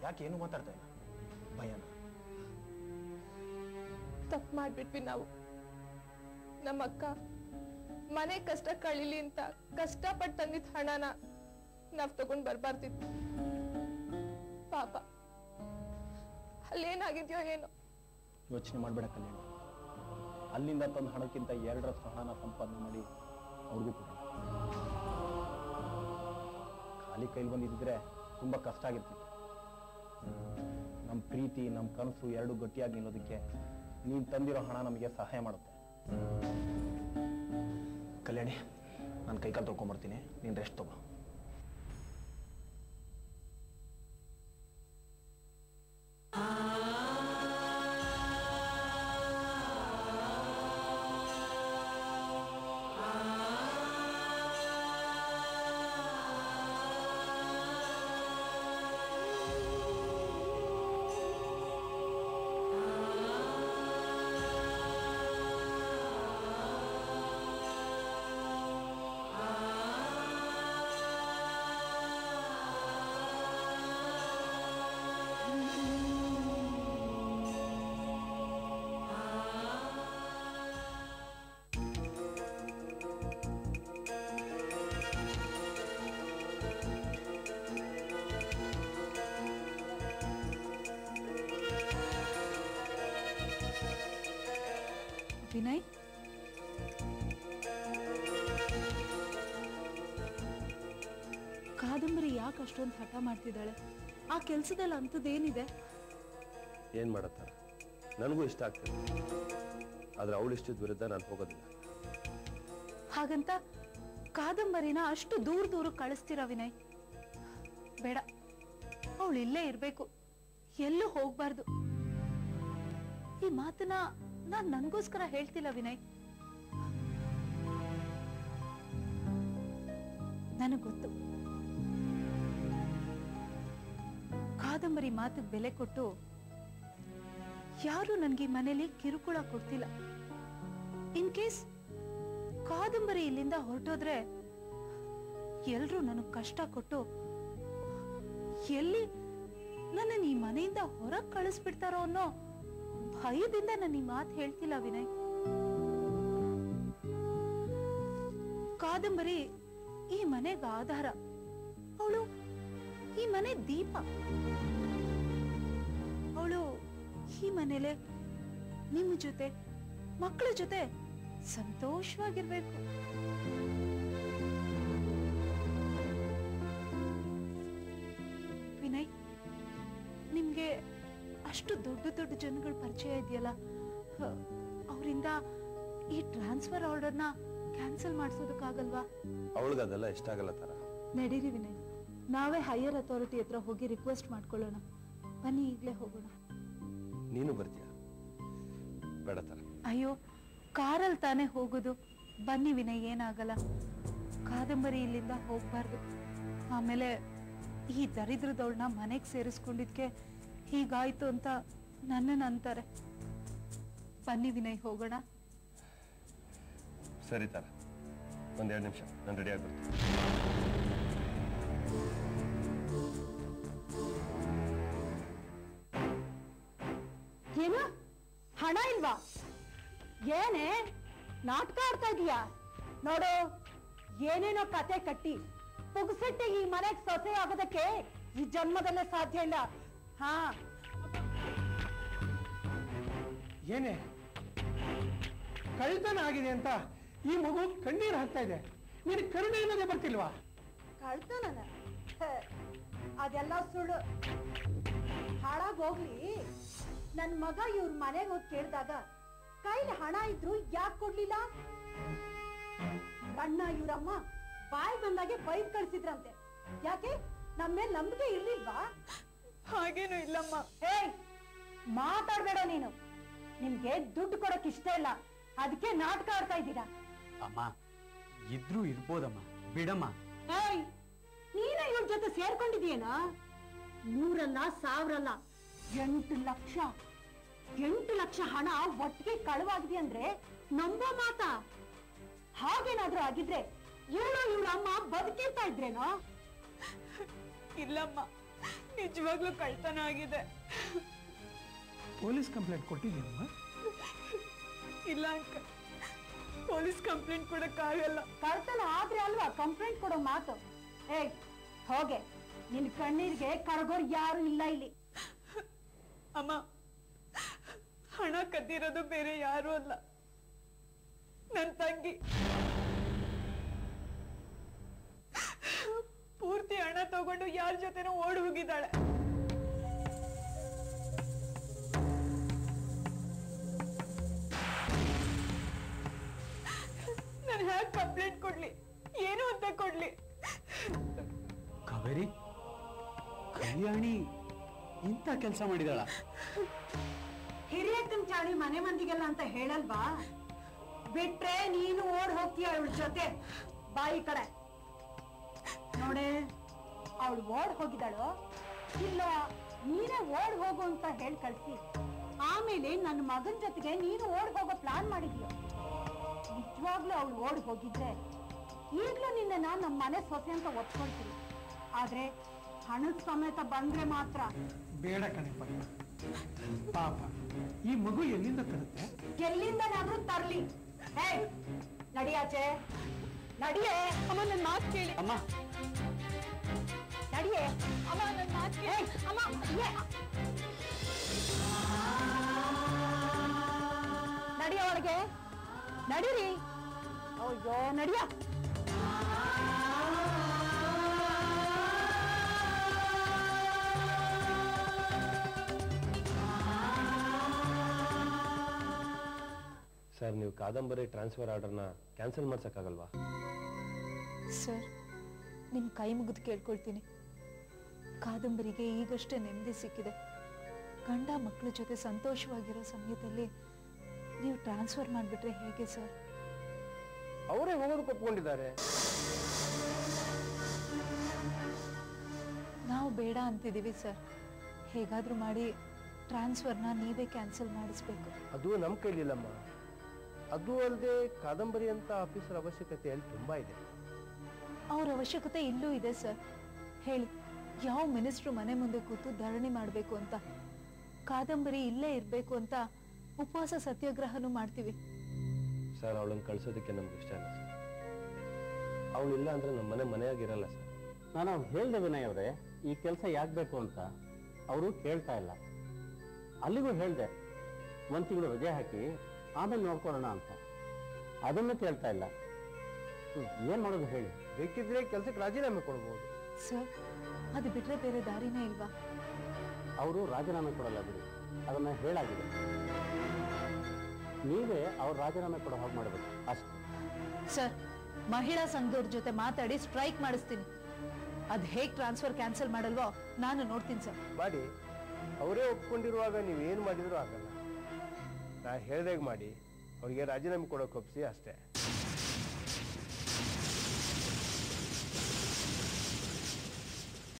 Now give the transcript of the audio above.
ಯಾಕೆ ಏನು ಮಾತಾಡ್ತಾ ಇಲ್ಲ? ಭಯನ? ತಪ್ಪು ಮಾಡ್ಬಿಟ್ವಿ ನಾವು. ನಮ್ಮ ಅಕ್ಕ ಮನೆ ಕಷ್ಟ ಕಳೀಲಿ ಅಂತ ಕಷ್ಟಪಟ್ಟು ತಂದಿದ್ದ ಹಣನ ನಾವ್ ತಗೊಂಡ್ ಬರ್ಬಾರ್ದಿತ್ತು. ಪಾಪ ಅಲ್ಲೇನಾಗಿದ್ಯೋ ಏನೋ. ಯೋಚನೆ ಮಾಡ್ಬೇಡ ಕಲ್ಯಾಣಿ. ಅಲ್ಲಿಂದ ತಂದ ಹಣಕ್ಕಿಂತ 2ರಷ್ಟು ಹಣನ ಸಂಪಾದನೆ ಮಾಡಿ ಅವ್ರಿಗೂ ಕೊಡ. ಖಾಲಿ ಕೈಲಿ ಬಂದಿದ್ರೆ ತುಂಬಾ ಕಷ್ಟ ಆಗಿರ್ತಿತ್ತು. ನಮ್ಮ ಪ್ರೀತಿ, ನಮ್ಮ ಕನಸು ಎರಡು ಗಟ್ಟಿಯಾಗಿ ನಿಲ್ಲೋದಕ್ಕೆ ನೀನ್ ತಂದಿರೋ ಹಣ ನಮಗೆ ಸಹಾಯ ಮಾಡುತ್ತೆ. ಕಲ್ಯಾಣಿ, ನಾನು ಕೈಕಾಲು ತೊಗೊಂಡ್ಬರ್ತೀನಿ, ನೀನು ರೆಸ್ಟ್ ತಗೋ. ವಿನಯ್, ಕಾದಂಬರಿ ಯಾಕೆ ಅಷ್ಟೊಂದು ಹಠ ಮಾಡ್ತಿದ್ದಾಳೆ? ಆ ಕೆಲ್ಸದಲ್ಲಿ ಅಂಥದ್ದೇನಿದೆ? ಏನ್ ಮಾಡತ್ತಾರ? ನನಗೂ ಇಷ್ಟ ಆಗ್ತದೆ, ಆದ್ರೆ ಅವಳಿಷ್ಟದ ವಿರುದ್ಧ ನಾನು ಹೋಗೋದಿಲ್ಲ. ಹಾಗಂತ ಕಾದಂಬರಿನ ಅಷ್ಟು ದೂರ ಕಳಿಸ್ತೀರಾ ವಿನಯ್? ಬೇಡ, ಅವಳು ಇಲ್ಲೇ ಇರ್ಬೇಕು, ಎಲ್ಲೂ ಹೋಗ್ಬಾರ್ದು. ಈ ಮಾತನ್ನ ನಾನ್ ನನಗೋಸ್ಕರ ಹೇಳ್ತಿಲ್ಲ ವಿನಯ್. ನನಗ್ ಗೊತ್ತು, ಕಾದಂಬರಿ ಮಾತಿಗೆ ಬೆಲೆ ಕೊಟ್ಟು ಯಾರು ನನ್ಗೆ ಮನೇಲಿ ಕಿರುಕುಳ ಕೊಡ್ತಿಲ್ಲ. ಇನ್ ಕೇಸ್ ಕಾದಂಬರಿ ಇಲ್ಲಿಂದ ಹೊರಟೋದ್ರೆ ಎಲ್ರೂ ನನಗ್ ಕಷ್ಟ ಕೊಟ್ಟು ಎಲ್ಲಿ ನನ್ನ ಈ ಮನೆಯಿಂದ ಹೊರಗ್ ಕಳಿಸ್ಬಿಡ್ತಾರೋ ಅನ್ನೋ ಭಯದಿಂದ ನಾನು ಈ ಮಾತು ಹೇಳ್ತಿಲ್ಲ ವಿನಯ್. ಕಾದಂಬರಿ ಈ ಮನೆಗೆ ಆಧಾರ, ಅವಳು ಈ ಮನೆ ದೀಪ. ಅವಳು ಈ ಮನೇಲೆ ನಿಮ್ಮ ಜೊತೆ, ಮಕ್ಕಳ ಜೊತೆ ಸಂತೋಷವಾಗಿರ್ಬೇಕು. ವಿನಯ್, ನಿಮ್ಗೆ ಅಷ್ಟು ದೊಡ್ಡ ದೊಡ್ಡ ಜನಗಳ ಪರಿಚಯ ಇದೆಯಲ್ಲ, ಅವರಿಂದ ಈ ಟ್ರಾನ್ಸ್ಫರ್ ಆರ್ಡರ್ನ ಕ್ಯಾನ್ಸಲ್ ಮಾಡಿಸೋದಕ್ಕಾಗಲ್ವಾ? ಅವಳಿಗೆ ಅದೆಲ್ಲ ಇಷ್ಟ ಆಗಲ್ಲ ತರ. ನಡೀರಿ ವಿನಯ್, ನಾವೇ ಹೈಯರ್ ಅಥಾರಿಟಿ ಹತ್ರ ಹೋಗಿ ರಿಕ್ವೆಸ್ಟ್ ಮಾಡ್ಕೊಳ್ಳೋಣ. ಬನ್ನಿ, ಈಗ್ಲೇ ಹೋಗೋಣ. ನೀನು ಬರ್ತೀಯ? ಬೇಡ ತರ. ಅಯ್ಯೋ, ಕಾರಲ್ಲಿ ತಾನೇ ಹೋಗುದು. ಬನ್ನಿ ವಿನಯ್, ಏನಾಗಲ್ಲ. ಕಾದಂಬರಿ ಇಲ್ಲಿಂದ ಹೋಗ್ಬಾರ್ದು. ಆಮೇಲೆ ಈ ದರಿದ್ರದವಳನ್ನ ಮನೆಗೆ ಸೇರಿಸ್ಕೊಂಡಿದ್ಕೆ ಹೀಗಾಯ್ತು ಅಂತ ನನ್ನನ್ನು ಅಂತಾರೆ. ಬನ್ನಿ ವಿನಯ್, ಹೋಗೋಣ. ಸರಿ ತರ, ಒಂದೆರಡು ನಿಮಿಷ, ನಾನು ರೆಡಿ ಆಗ್ಬಿಡ್ತೀನಿ. ಏನು ಹಣ ಇಲ್ವಾ? ಏನೇ ನಾಟಕ ಆಡ್ತಾ ಇದೀಯಾ? ನೋಡು, ಏನೇನೋ ಕತೆ ಕಟ್ಟಿ ಪುಗ್ಸೆಟ್ಟಿ ಈ ಮನೆಗೆ ಸೊಸೆ ಆಗೋದಕ್ಕೆ ಈ ಜನ್ಮದಲ್ಲೇ ಸಾಧ್ಯ ಇಲ್ಲ. ಹಾ, ಏನೇ ಕಳ್ತನ ಆಗಿದೆ ಅಂತ ಈ ಮಗು ಕಣ್ಣೀರು ಹಾಕ್ತಾ ಇದೆ, ನೀನು ಕರುಣೆ ಅನ್ನೋದೇ ಬರ್ತಿಲ್ವಾ? ಕಳ್ತನ? ಅದೆಲ್ಲ ಸುಳ್ಳು. ಹಾಳಾಗ್ ಹೋಗ್ಲಿ. ನನ್ ಮಗ ಇವ್ರ ಮನೆಗೆ ಹೋಗಿ ಕೇಳಿದಾಗ ಕೈಲಿ ಹಣ ಇದ್ರು ಯಾಕೆ ಕೊಡ್ಲಿಲ್ಲ? ಅಣ್ಣ ಇವ್ರಮ್ಮ ಬಾಯಿ ಬಂದಾಗೆ ಬೈದ್ ಕಳ್ಸಿದ್ರಂತೆ. ಯಾಕೆ? ನಮ್ಮ ಮೇಲೆ ನಂಬಿಕೆ ಇರ್ಲಿಲ್ವಾ? ಹಾಗೇನು ಇಲ್ಲಮ್ಮ. ಏಯ್, ಮಾತಾಡ್ಬೇಡ ನೀನು. ನಿಮ್ಗೆ ದುಡ್ಡು ಕೊಡಕ್ ಇಷ್ಟ ಇಲ್ಲ, ಅದಕ್ಕೆ ನಾಟಕ ಆಡ್ತಾ ಇದ್ದೀರಾ. ಅಮ್ಮ, ಇದ್ರೂ ಇರ್ಬೋದಮ್ಮ, ಬಿಡಮ್ಮ. ಏಯ್, ನೀನೇ ಇವ್ರ ಜೊತೆ ಸೇರ್ಕೊಂಡಿದೀಯೇನಾ? 100 ಅಲ್ಲ, 1000 ಅಲ್ಲ, 8 ಲಕ್ಷ. 8 ಲಕ್ಷ ಹಣ ಒಟ್ಟಿಗೆ ಕಳವಾಗಿದೆ ಅಂದ್ರೆ ನಂಬೋ ಮಾತಾ? ಹಾಗೇನಾದ್ರೂ ಆಗಿದ್ರೆ ಇವಳು ಇವ್ರ ಅಮ್ಮ ಬದುಕಿರ್ತಾ ಇದ್ರೇನೋ? ಇಲ್ಲಮ್ಮ, ನಿಜವಾಗ್ಲೂ ಕಳ್ತನ ಆಗಿದೆ. ಪೊಲೀಸ್ ಕಂಪ್ಲೇಂಟ್ ಕೊಟ್ಟಿದ್ದೀನಮ್ಮ? ಇಲ್ಲ ಅಂಕಲ್, ಪೊಲೀಸ್ ಕಂಪ್ಲೇಂಟ್ ಕೊಡಕ್ಕಾಗಲ್ಲ. ಕಳ್ತನ ಆದ್ರೆ ಅಲ್ವಾ ಕಂಪ್ಲೇಂಟ್ ಕೊಡೋ ಮಾತು. ಏಯ್ ಹೋಗೆ, ನಿನ್ ಕಣ್ಣೀರಿಗೆ ಕರಗೋರ್ ಯಾರು ಇಲ್ಲ ಇಲ್ಲಿ. ಅಮ್ಮ, ಹಣ ಕದ್ದಿರೋದು ಬೇರೆ ಯಾರು ಅಲ್ಲ, ನನ್ ತಂಗಿ. ಪೂರ್ತಿ ಹಣ ತಗೊಂಡು ಯಾರ ಜೊತೆನೋ ಓಡಿ ಹೋಗಿದ್ದಾಳೆ. ನಾನು ಹ್ಯಾಕ್ ಕಂಪ್ಲೇಂಟ್ ಕೊಡ್ಲಿ, ಏನು ಅಂತ ಕೊಡ್ಲಿ? ಕಾವೇರಿ, ಕಲ್ಯಾಣಿ ಇಂಥ ಕೆಲಸ ಮಾಡಿದಾಳ? ಹಿರಿಯಕ್ಕನ್ ಚಾಳಿ ಮನೆ ಮಂದಿಗೆಲ್ಲ ಅಂತ ಹೇಳಲ್ವಾ? ಬಿಟ್ರೆ ನೀನು ಓಡ್ ಹೋಗ್ತೀಯ ಅವಳ ಜೊತೆ. ಬಾಯಿ ಕಡೆ ನೋಡೆ, ಅವಳು ಓಡ್ ಹೋಗಿದ್ದಾಳೋ ಇಲ್ಲ ನೀನೇ ಓಡ್ ಹೋಗು ಅಂತ ಹೇಳಿ ಕಳ್ಸಿ ಆಮೇಲೆ ನನ್ನ ಮಗನ್ ಜೊತೆಗೆ ನೀನು ಓಡ್ ಹೋಗೋ ಪ್ಲಾನ್ ಮಾಡಿದ್ಯೋ? ನಿಜವಾಗ್ಲೂ ಅವಳು ಓಡ್ ಹೋಗಿದ್ರೆ ಈಗ್ಲೂ ನಿನ್ನ ನಮ್ಮ ಮನೆ ಸೊಸೆ ಅಂತ ಒಪ್ಕೊಳ್ತೀನಿ. ಆದ್ರೆ ಹಣದ ಸಮೇತ ಬಂದ್ರೆ ಮಾತ್ರ ಬೇಡ ಕಣೆ ಪರ್ಣ. ಪಾಪ ಈ ಮಗು ಎಲ್ಲಿಂದ ತರುತ್ತೆ? ಎಲ್ಲಿಂದನಾದ್ರೂ ತರ್ಲಿ. ಹೇ ನಡಿಯಾಚೆ, ನಡಿಯೇ. ಅಮ್ಮ, ನನ್ನ ಮಾತು ಕೇಳಿ. ಅಮ್ಮ, ನಡಿಯೇ. ಅಮ್ಮ, ನನ್ನ ಮಾತು ಕೇಳಿ. ಅಮ್ಮ ನಡಿಯ ಒಳಗೆ, ನಡೀರಿ. ಅಯ್ಯೋ ನಡಿಯ. ಸರ್, ನೀವು ಕಾದಂಬರಿ ಟ್ರಾನ್ಸ್ಫರ್ ಆರ್ಡರ್ನ ಕ್ಯಾನ್ಸಲ್ ಮಾಡ್ಸೋಕ್ಕಾಗಲ್ವಾ? ಸರ್, ನಿಮ್ಮ ಕೈ ಮುಗಿದು ಕೇಳ್ಕೊಳ್ತೀನಿ. ಕಾದಂಬರಿಗೆ ಈಗಷ್ಟೇ ನೆಮ್ಮದಿ ಸಿಕ್ಕಿದೆ. ಗಂಡ ಮಕ್ಕಳ ಜೊತೆ ಸಂತೋಷವಾಗಿರೋ ಸಮಯದಲ್ಲಿ ನೀವು ಟ್ರಾನ್ಸ್ಫರ್ ಮಾಡಿಬಿಟ್ರೆ ಹೇಗೆ ಸರ್? ಅವರೇ ಹೋಗೋದಕ್ಕೆ ಒಪ್ಕೊಂಡಿದ್ದಾರೆ. ನಾವು ಬೇಡ ಅಂತಿದ್ದೀವಿ ಸರ್. ಹೇಗಾದರೂ ಮಾಡಿ ಟ್ರಾನ್ಸ್ಫರ್ನ ನೀವೇ ಕ್ಯಾನ್ಸಲ್ ಮಾಡಿಸ್ಬೇಕು. ಅದು ನಮ್ಮ ಕೈಲಿಲ್ಲಮ್ಮ. ಅದು ಅಲ್ಲದೆ ಕಾದಂಬರಿ ಅಂತ ಆಫೀಸರ್ ಅವಶ್ಯಕತೆ ಅಲ್ಲಿ ತುಂಬಾ ಇದೆ. ಅವ್ರ ಅವಶ್ಯಕತೆ ಇಲ್ಲೂ ಇದೆ ಸರ್. ಹೇಳಿ, ಯಾವ ಮಿನಿಸ್ಟ್ರು ಮನೆ ಮುಂದೆ ಕೂತು ಧರಣಿ ಮಾಡಬೇಕು ಅಂತ? ಕಾದಂಬರಿ ಇಲ್ಲೇ ಇರಬೇಕು ಅಂತ ಉಪವಾಸ ಸತ್ಯಾಗ್ರಹನೂ ಮಾಡ್ತೀವಿ. ಸರ್, ಅವಳನ್ನು ಕಳ್ಸೋದಕ್ಕೆ ನಮ್ಗೆ ಇಷ್ಟ ಇಲ್ಲ ಸರ್. ಅವಳಿಲ್ಲ ಅಂದ್ರೆ ನಮ್ಮ ಮನೆಯಾಗಿರಲ್ಲ ಸರ್. ನಾನು ಹೇಳ್ದೆ ವಿನಯ್ ಅವರೇ, ಈ ಕೆಲಸ ಯಾಕೆ ಬೇಕು ಅಂತ. ಅವರು ಕೇಳ್ತಾ ಇಲ್ಲ. ಅಲ್ಲಿಗೂ ಹೇಳ್ದೆ, 1 ತಿಂಗಳು ರಜೆ ಹಾಕಿ ಆಮೇಲೆ ನೋಡ್ಕೊಳ್ಳೋಣ ಅಂತ. ಅದನ್ನು ಕೇಳ್ತಾ ಇಲ್ಲ. ಏನ್ ಮಾಡೋದು ಹೇಳಿ? ಬೇಕಿದ್ರೆ ಕೆಲಸಕ್ಕೆ ರಾಜೀನಾಮೆ ಕೊಡ್ಬೋದು ಸರ್. ಅದು ಬಿಟ್ರೆ ಬೇರೆ ದಾರಿನೇ ಇಲ್ವಾ? ಅವರು ರಾಜೀನಾಮೆ ಕೊಡಲ್ಲ ಬಿಡಿ, ಅದನ್ನ ಹೇಳಾಗಿದೆ. ನೀವೇ ಅವ್ರು ರಾಜೀನಾಮೆ ಕೊಡೋ ಹಾಗೆ ಮಾಡಬೇಕು ಅಷ್ಟೇ. ಸರ್, ಮಹಿಳಾ ಸಂಘದವ್ರ ಜೊತೆ ಮಾತಾಡಿ ಸ್ಟ್ರೈಕ್ ಮಾಡಿಸ್ತೀನಿ. ಅದ್ ಹೇಗ್ ಟ್ರಾನ್ಸ್ಫರ್ ಕ್ಯಾನ್ಸಲ್ ಮಾಡಲ್ವೋ ನಾನು ನೋಡ್ತೀನಿ ಸರ್. ಮಾಡಿ. ಅವರೇ ಒಪ್ಕೊಂಡಿರುವಾಗ ನೀವೇನು ಮಾಡಿದ್ರು ಆಗಲ್ಲ. ನಾ ಹೇಳ್ದಾಗ ಮಾಡಿ ಅವ್ರಿಗೆ ರಾಜೀನಾಮೆ ಕೊಡೋಕೆ ಒಪ್ಸಿ ಅಷ್ಟೇ.